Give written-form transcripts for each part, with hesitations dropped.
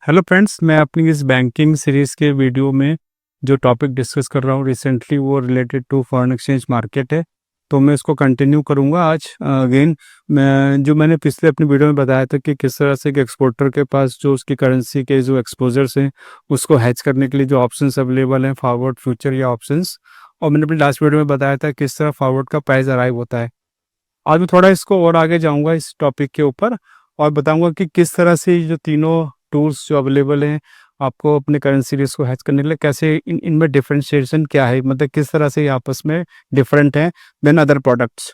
Hello friends, मैं अपनी इस बैंकिंग सीरीज़ के वीडियो में जो टॉपिक डिस्कस कर रहा हूँ रिसेंटली वो related to foreign exchange market है। तो मैं इसको कंटिन्यू करूँगा आज अगेन। मैंने पिछले अपनी वीडियो में बताया था कि किस तरह से कि एक्सपोर्टर के पास जो उसकी करेंसी के जो एक्सपोजर्स हैं उसको हैच करने के लिए जो ऑप्शंस अवेलेबल हैं, फॉरवर्ड, फ्यूचर या ऑप्शंस। और मैंने अपनी लास्ट वीडियो में बताया था किस तरह फॉरवर्ड का प्राइस अराइव होता है। आज मैं थोड़ा इसको और आगे जाऊंगा इस टॉपिक के ऊपर और बताऊंगा कि किस तरह से ये जो तीनों टूल्स जो अवेलेबल हैं आपको अपने करेंसी रिस्क को हैच करने के लिए, कैसे इनमें डिफरेंशिएशन क्या है, मतलब किस तरह से ये आपस में डिफरेंट हैं देन अदर प्रोडक्ट्स।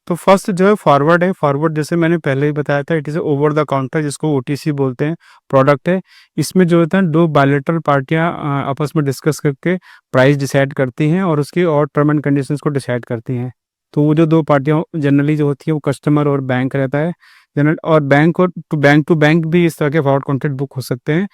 तो फर्स्ट जो है फॉरवर्ड है। फॉरवर्ड जैसे मैंने पहले ही बताया था, it is over the counter, जिसको ओटीसी बोलते हैं, प्रोडक्ट है। इसमें जो होता है दो बायलैटरल पार्टियां आपस में डिस्कस करके प्राइस डिसाइड करती हैं और उसकी और टर्म एंड कंडीशंस को डिसाइड करती हैं। तो वो जो दो पार्टियां जनरली जो होती है वो कस्टमर और बैंक रहता है जनरल, और बैंक और टू बैंक भी इस तरह के फॉरवर्ड कॉन्ट्रैक्ट बुक हो सकते हैं।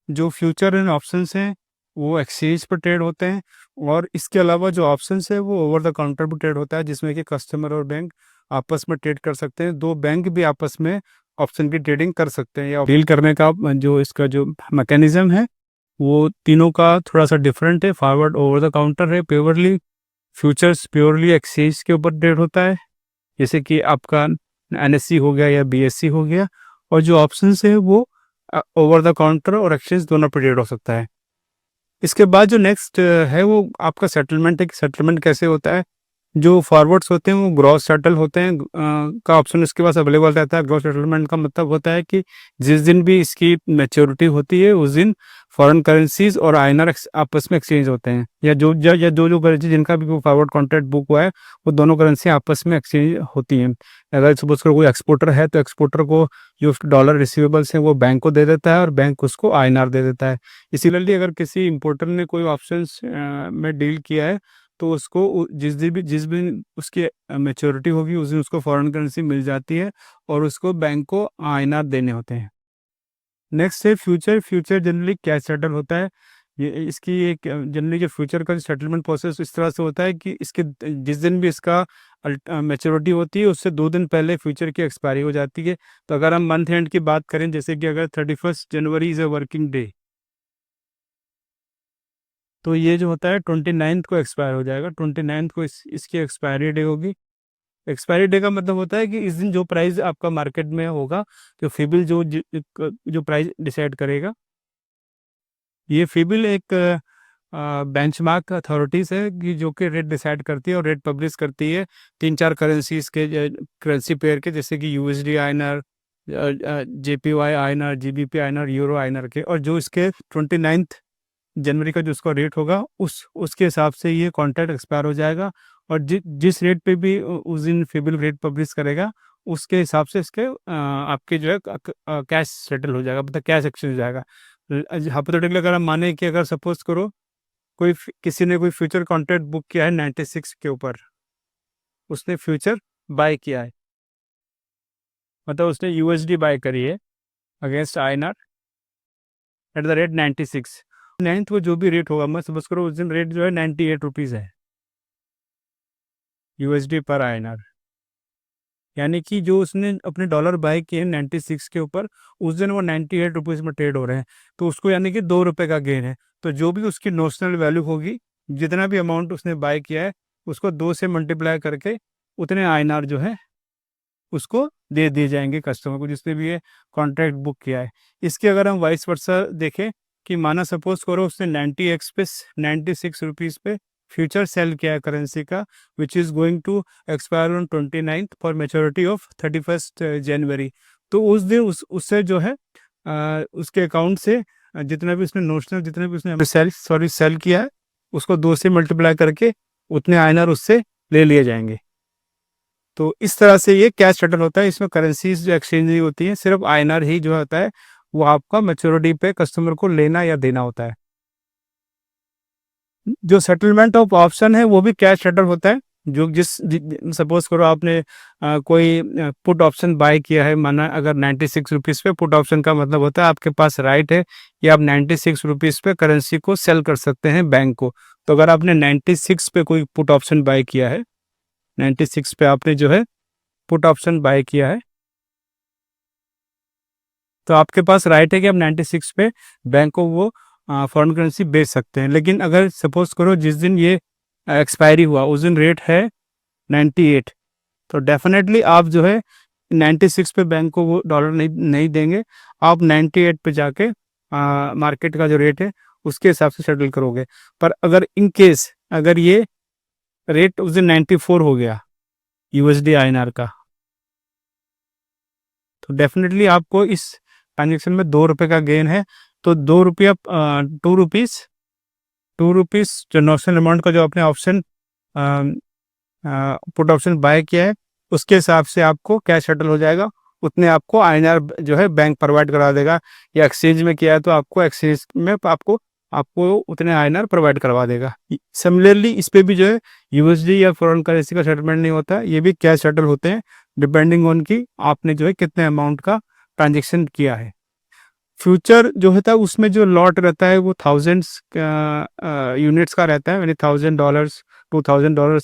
जो फ्यूचर एंड ऑप्शंस हैं वो एक्सचेंज पर ट्रेड होते हैं, और इसके अलावा जो ऑप्शंस है वो ओवर द काउंटर पर ट्रेड होता है, जिसमें कि कस्टमर और बैंक आपस में ट्रेड कर सकते हैं। दो बैंक भी आपस में ऑप्शन की ट्रेडिंग कर सकते हैं, या डील करने का जो इसका जो मैकेनिज्म है वो तीनों का थोड़ा सा डिफरेंट है। फॉरवर्ड ओवर द काउंटर है प्योरली, फ्यूचर्स प्योरली एक्सचेंज के ऊपर ट्रेड होता है, जैसे कि आपका एनएससी हो गया या बीएससी हो गया। और जो ऑप्शंस है वो ओवर द काउंटर और एक्सचेंज दोनों पर ट्रेड हो सकता है। इसके बाद जो नेक्स्ट है वो आपका सेटलमेंट है कि सेटलमेंट कैसे होता है। जो फॉरवर्ड्स होते हैं वो ग्रॉस सेटल होते हैं का ऑप्शन इसके पास अवेलेबल रहता है। ग्रॉस सेटलमेंट का मतलब होता है कि जिस दिन भी इसकी मैच्योरिटी होती है उस दिन फॉरेन करेंसीज और आईएनआर आपस में एक्सचेंज होते हैं, या जो करेंसी जिनका भी फॉरवर्ड कॉन्ट्रैक्ट बुक हुआ है वो दोनों करेंसी आपस में एक्सचेंज होती हैं। अगर सपोज करो कोई एक्सपोर्टर है तो एक्सपोर्टर को जो डॉलर रिसीवेबल्स हैं वो बैंक को दे देता है और बैंक उसको आईएनआर दे देता है। इसीलिए अगर किसी इंपोर्टर ने कोई ऑप्शंस में डील किया है तो उसको जिस दिन उसकी मैच्योरिटी होगी उस दिन उसको फॉरेन करेंसी मिल जाती है और उसको बैंक को आईएनआर देने होते हैं। नेक्स्ट है future. Future generally cash settle होता है। ये इसकी एक जनरली जो फ्यूचर का सेटलमेंट प्रोसेस इस तरह से होता है कि इसके जिस दिन भी इसका मैच्योरिटी होती है उससे 2 दिन पहले फ्यूचर की एक्सपायरी हो जाती है। तो अगर हम मंथ एंड की बात करें, जैसे कि अगर 31 जनवरी इज़ अ वर्किंग डे, तो ये जो होता है 29 को एक्सपायर हो जाएगा। 29 को इसकी एक्सपायरी डे होगी। एक्सपायरी डे का मतलब होता है कि इस दिन जो प्राइस आपका मार्केट में होगा, जो फिबिल जो प्राइस डिसाइड करेगा। ये फिबिल एक बेंचमार्क अथॉरिटीज है कि जो कि रेट डिसाइड करती है और रेट पब्लिश करती है 3-4 करेंसीज के, करेंसी पेयर के, जैसे कि USD INR, JPY INR, GBP INR, euro INR के। और जो इसके 29 जनवरी का जो उसका रेट होगा उसके हिसाब से ये कॉन्ट्रैक्ट एक्सपायर हो जाएगा। और जिस रेट पे भी उस दिन फिबिल रेट पब्लिश करेगा उसके हिसाब से इसके आपके जो है कैश सेटल हो जाएगा, मतलब कैश एक्सचेंज हो जाएगा। हाइपोथेटिकली अगर हम माने कि अगर सपोज करो किसी ने कोई फ्यूचर कॉन्ट्रैक्ट बुक किया है 96 के ऊपर, उसने फ्यूचर बाय किया है, मतलब उसने यूएसडी बाय करी है against INR at the rate 96। Ninth को जो भी रेट होगा, मैं सपोज करो उस दिन रेट जो है 98 रुपीज़ है यूएसडी पर आईएनआर, यानी कि जो उसने अपने डॉलर बाय किए 96 के ऊपर, उस दिन वो 98 रुपीज़ में ट्रेड हो रहे हैं, तो उसको यानी कि 2 रुपये का गेन है। तो जो भी उसकी नोशनल वैल्यू होगी, जितना भी अमाउंट उसने बाय किया है उसको 2 से मल्टीप्लाई करके उतने आईएनआर जो है उसको दे दिए जाएंगे कस्टमर को जिसने भी ये कॉन्ट्रैक्ट बुक किया है। इसके अगर हम वाइस वर्सा देखें कि माना सपोज करो उसने 90x पे 96 रुपीज़ पे फ्यूचर सेल किया है करेंसी का, which is going to expire on 29 for maturity of 31 January. तो उस दिन उससे जो है उसके अकाउंट से जितना भी उसने नोशनल, जितना भी उसने सेल किया है उसको 2 से मल्टीप्लाई करके उतने आईएनआर उससे ले लिए जाएंगे। तो इस तरह से ये कैश सेटल होता है। इसमें करेंसीज जो एक्सचेंज नहीं होती हैं, सिर्फ आईएनआर ही जो होता है वो आपका मैच्योरिटी पे कस्टमर को लेना या देना होता है। जो सेटलमेंट ऑफ ऑप्शन है वो भी कैश सेटल होता है। जो सपोज करो आपने कोई पुट ऑप्शन बाय किया है, माना अगर 96 रुपीज़ पे, पुट ऑप्शन का मतलब होता है आपके पास राइट है कि आप 96 रुपीज़ पे करेंसी को सेल कर सकते हैं बैंक को। तो अगर आपने 96 पे कोई पुट ऑप्शन बाय किया है, 96 पे आपने जो है पुट ऑप्शन बाय किया है, तो आपके पास राइट है कि आप 96 पे बैंक को वो फॉरेन करेंसी बेच सकते हैं। लेकिन अगर सपोज करो जिस दिन ये एक्सपायरी हुआ उस दिन रेट है 98, तो डेफिनेटली आप जो है 96 पे बैंक को वो डॉलर नहीं देंगे, आप 98 पे जाके मार्केट का जो रेट है उसके हिसाब से सेटल करोगे। पर अगर इन केस अगर ये रेट उस दिन 94 हो गया यूएसडी आईएनआर का, तो डेफिनेटली आपको इस ट्रांजेक्शन में 2 रुपये का गेन है। तो 2 रुपया 2 रुपीज़ 2 रुपीज़ जो नॉशनल अमाउंट का जो आपने ऑप्शन पुट ऑप्शन बाय किया है उसके हिसाब से आपको कैश सेटल हो जाएगा। उतने आपको आईएनआर जो है बैंक प्रोवाइड करा देगा, या एक्सचेंज में किया है तो आपको एक्सचेंज में आपको आपको उतने आईएनआर प्रोवाइड करवा देगा। सिमिलरली इस पे भी जो है यूएसडी या फॉरेन करेंसी का सेटलमेंट नहीं होता, ये भी कैश सेटल होते हैं डिपेंडिंग ऑन की आपने जो है कितने अमाउंट का ट्रांजेक्शन किया है। फ्यूचर जो होता है उसमें जो लॉट रहता है वो थाउजेंड्स यूनिट्स का रहता है, यानी $1000 $2000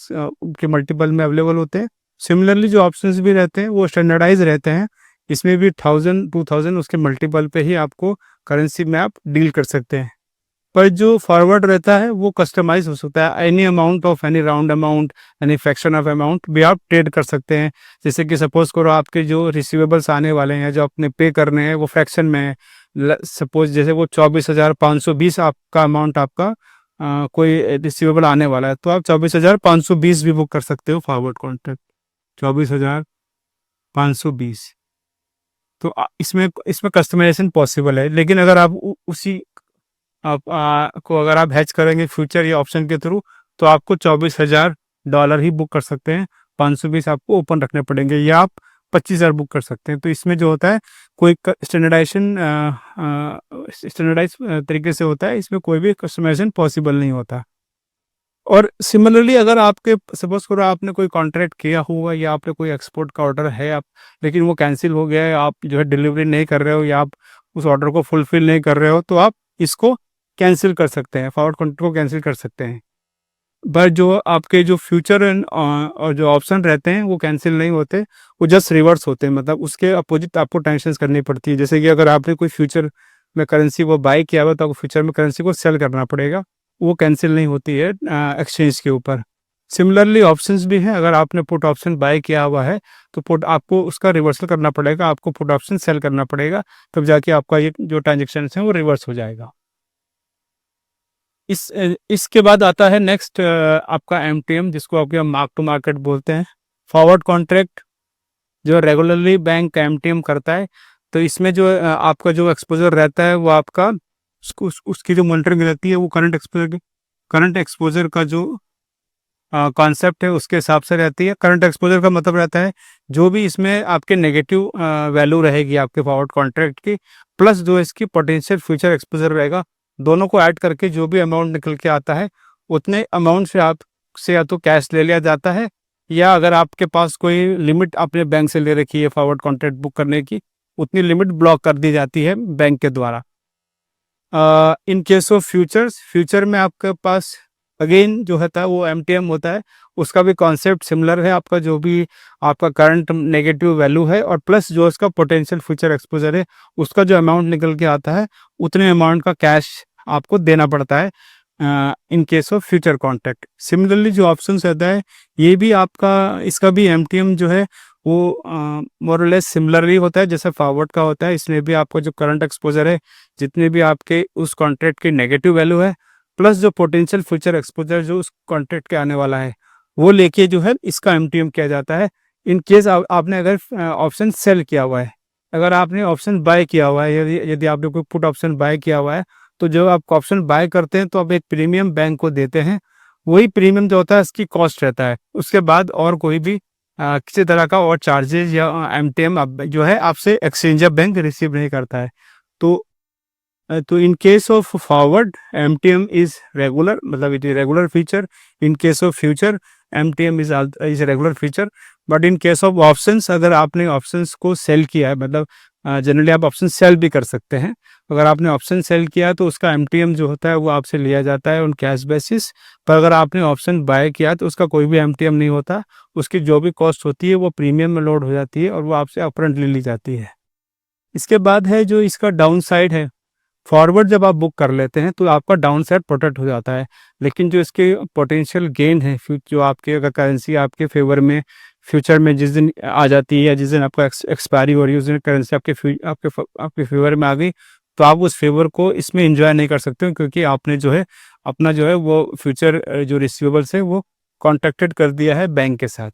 के मल्टीपल में अवेलेबल होते हैं। सिमिलरली जो ऑप्शंस भी रहते हैं वो स्टैंडर्डाइज रहते हैं, इसमें भी 1000 2000 उसके मल्टीपल पे ही आपको करेंसी में आप डील कर सकते हैं। पर जो फॉरवर्ड रहता है वो कस्टमाइज हो सकता है, any amount of any round amount any fraction of amount भी आप ट्रेड कर सकते हैं। जैसे कि सपोज करो आपके जो रिसीवेबल्स आने वाले हैं जो आपने पे करने हैं वो फ्रैक्शन में है, सपोज जैसे वो 24,520 आपका अमाउंट आपका कोई रिसीवेबल आने वाला है, तो आप 24,520 भी बुक कर सकते हो फॉरवर्ड कॉन्ट्रैक्ट 24,520। तो इसमें इसमें कस्टमाइजेशन पॉसिबल है। लेकिन अगर आप उसी को अगर आप हैच करेंगे फ्यूचर या ऑप्शन के थ्रू तो आपको $24,000 ही बुक कर सकते हैं, 520 आपको ओपन रखने पड़ेंगे, या आप 25,000 बुक कर सकते हैं। तो इसमें जो होता है कोई स्टैंडर्डाइज तरीके से होता है, इसमें कोई भी कस्टमाइजेशन पॉसिबल नहीं होता। और सिमिलरली अगर आपके सपोज करो आपने कोई कॉन्ट्रैक्ट किया हुआ या आपने कोई एक्सपोर्ट का ऑर्डर है आप, लेकिन वो कैंसिल हो गया है, आप जो है डिलीवरी नहीं कर रहे हो या आप उस ऑर्डर को फुलफिल नहीं कर रहे हो, तो आप इसको कैंसिल कर सकते हैं, फॉरवर्ड कॉन्ट्रैक्ट को कैंसिल कर सकते हैं। बट जो आपके जो फ्यूचर और जो ऑप्शन रहते हैं वो कैंसिल नहीं होते, वो जस्ट रिवर्स होते हैं, मतलब उसके अपोजिट आपको टेंशन करनी पड़ती है। जैसे कि अगर आपने कोई फ्यूचर में करेंसी वो बाई किया हुआ तो आपको फ्यूचर में करेंसी को सेल करना पड़ेगा, वो कैंसिल नहीं होती है एक्सचेंज के ऊपर। सिमिलरली ऑप्शंस भी हैं, अगर आपने पुट ऑप्शन बाय किया हुआ है तो पुट आपको उसका रिवर्सल करना पड़ेगा, आपको पुट ऑप्शन सेल करना पड़ेगा, तब जाके आपका ये जो ट्रांजेक्शन है वो रिवर्स हो जाएगा। इसके बाद आता है नेक्स्ट आपका एमटीएम, जिसको आपके मार्क टू मार्केट बोलते हैं। फॉरवर्ड कॉन्ट्रैक्ट जो रेगुलरली बैंक एमटीएम करता है, तो इसमें जो आपका जो एक्सपोजर रहता है वो आपका उसकी जो मॉनिटरिंग रहती है वो करंट एक्सपोजर का जो कॉन्सेप्ट है उसके हिसाब से रहती है। करंट एक्सपोजर का मतलब रहता है जो भी इसमें आपके नेगेटिव वैल्यू रहेगी आपके फॉरवर्ड कॉन्ट्रैक्ट की, प्लस जो इसकी पोटेंशियल फ्यूचर एक्सपोजर रहेगा, दोनों को ऐड करके जो भी अमाउंट निकल के आता है उतने अमाउंट से आपसे या तो कैश ले लिया जाता है, या अगर आपके पास कोई लिमिट अपने बैंक से ले रखी है फॉरवर्ड कॉन्ट्रैक्ट बुक करने की, उतनी लिमिट ब्लॉक कर दी जाती है बैंक के द्वारा। इन केस ऑफ फ्यूचर में आपके पास अगेन जो होता है वो एमटीएम होता है, उसका भी कॉन्सेप्ट सिमिलर है। आपका जो भी आपका करंट नेगेटिव वैल्यू है और प्लस जो उसका पोटेंशियल फ्यूचर एक्सपोजर है, उसका जो अमाउंट निकल के आता है उतने अमाउंट का कैश आपको देना पड़ता है इन case of future contract. Similarly जो ऑप्शन रहता है ये भी आपका, इसका भी एमटीएम जो है वो मोर लेस सिमिलरली होता है जैसे फॉरवर्ड का होता है। इसमें भी आपका जो करंट एक्सपोजर है, जितने भी आपके उस कॉन्ट्रैक्ट की नेगेटिव वैल्यू है, प्लस जो पोटेंशियल फ्यूचर एक्सपोजर जो उस कॉन्ट्रैक्ट के आने वाला है, वो लेके जो है इसका एमटीएम किया जाता है। इन केस आपने अगर ऑप्शन सेल किया हुआ है, अगर आपने ऑप्शन बाय किया हुआ है, यदि आपने कोई पुट ऑप्शन बाय किया हुआ है, तो जब आप ऑप्शन बाय करते हैं तो आप एक प्रीमियम बैंक को देते हैं, वही प्रीमियम जो होता है इसकी कॉस्ट रहता है। उसके बाद और कोई भी किसी तरह का और चार्जेज या एमटीएम जो है आपसे एक्सचेंजर बैंक रिसीव नहीं करता है। तो in case of forward MTM is regular, मतलब it is regular feature. In case of future MTM is regular feature. But in case of options, अगर आपने ऑप्शंस को सेल किया है, मतलब जनरली आप ऑप्शन सेल भी कर सकते हैं, अगर आपने ऑप्शन सेल किया तो उसका एमटीएम जो होता है वो आपसे लिया जाता है ऑन कैश बेसिस। पर अगर आपने ऑप्शन बाय किया तो उसका कोई भी एमटीएम नहीं होता, उसकी जो भी कॉस्ट होती है वो प्रीमियम में लोड हो जाती है और वो आपसे अपफ्रंट ले ली जाती है। इसके बाद है जो इसका डाउन साइड है, फॉरवर्ड जब आप बुक कर लेते हैं तो आपका डाउन साइड प्रोटेक्ट हो जाता है, लेकिन जो इसके पोटेंशियल गेन है जो आपके अगर करेंसी आपके फेवर में फ्यूचर में जिस दिन आ जाती है या जिस दिन आपका एक्सपायरी हो रही है उस दिन करेंसी आपके फेवर में आ गई, तो आप उस फेवर को इसमें एंजॉय नहीं कर सकते हो, क्योंकि आपने जो है अपना जो है वो फ्यूचर जो रिसीवेबल्स है वो कॉन्ट्रैक्टेड कर दिया है बैंक के साथ।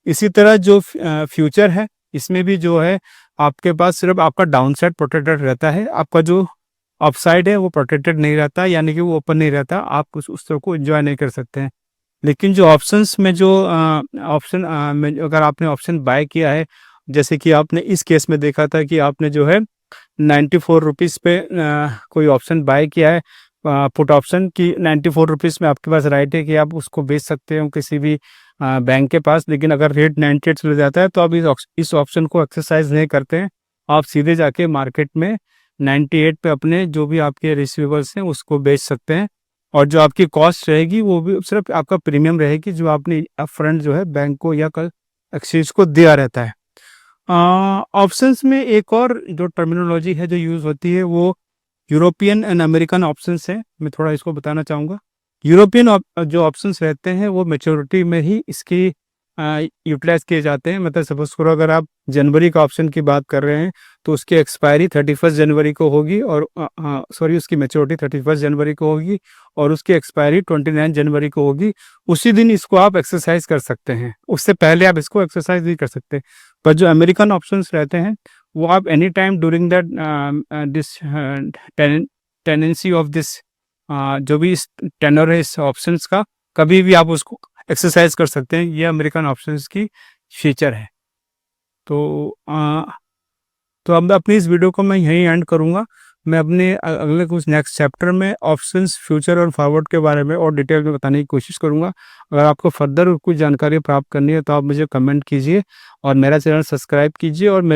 इसी तरह जो फ्यूचर है इसमें भी जो है आपके पास सिर्फ आपका डाउन साइड प्रोटेक्टेड रहता है, आपका जो अपसाइड है वो प्रोटेक्टेड नहीं रहता, यानी कि वो ओपन नहीं रहता, आप उस तरह को एंजॉय नहीं कर सकते हैं। लेकिन जो ऑप्शंस में जो ऑप्शन में अगर आपने ऑप्शन बाय किया है, जैसे कि आपने इस केस में देखा था कि आपने जो है 94 रुपीज़ पे कोई ऑप्शन बाय किया है, पुट ऑप्शन की 94 रुपीज़ में आपके पास राइट है कि आप उसको बेच सकते हो किसी भी बैंक के पास, लेकिन अगर रेट 98 चले जाता है तो आप इस ऑप्शन को एक्सरसाइज नहीं करते हैं, आप सीधे जाके मार्केट में 98 पे अपने जो भी आपके रिसीवेबल्स हैं उसको बेच सकते हैं, और जो आपकी कॉस्ट रहेगी वो भी सिर्फ आपका प्रीमियम रहेगी जो आपने अपफ्रंट जो है बैंक को या कल एक्सचेंज को दिया रहता है। ऑप्शंस में एक और जो टर्मिनोलॉजी है जो यूज़ होती है वो यूरोपियन एंड अमेरिकन ऑप्शंस है, मैं थोड़ा इसको बताना चाहूँगा। यूरोपियन जो ऑप्शंस रहते हैं वो मैच्योरिटी में ही इसकी यूटिलाइज किए जाते हैं, मतलब सपोज करो अगर आप जनवरी का ऑप्शन की बात कर रहे हैं तो उसकी एक्सपायरी 31 जनवरी को होगी, और सॉरी उसकी मैच्योरिटी 31 जनवरी को होगी और उसकी एक्सपायरी 29 जनवरी को होगी। उसी दिन इसको आप एक्सरसाइज कर सकते हैं, उससे पहले आप इसको एक्सरसाइज नहीं कर सकते। पर जो अमेरिकन ऑप्शंस रहते हैं वो आप any time during that this tenancy of this जो भी इस टेनर है इस ऑप्शंस का, कभी भी आप उसको एक्सरसाइज कर सकते हैं, ये अमेरिकन ऑप्शंस की फीचर है। तो अब अपनी इस वीडियो को मैं यहीं एंड करूँगा। मैं अपने अगले कुछ नेक्स्ट चैप्टर में ऑप्शंस फ्यूचर और फॉरवर्ड के बारे में और डिटेल में बताने की कोशिश करूँगा। अगर आपको फर्दर कुछ जानकारी प्राप्त करनी है तो आप मुझे कमेंट कीजिए और मेरा चैनल सब्सक्राइब कीजिए और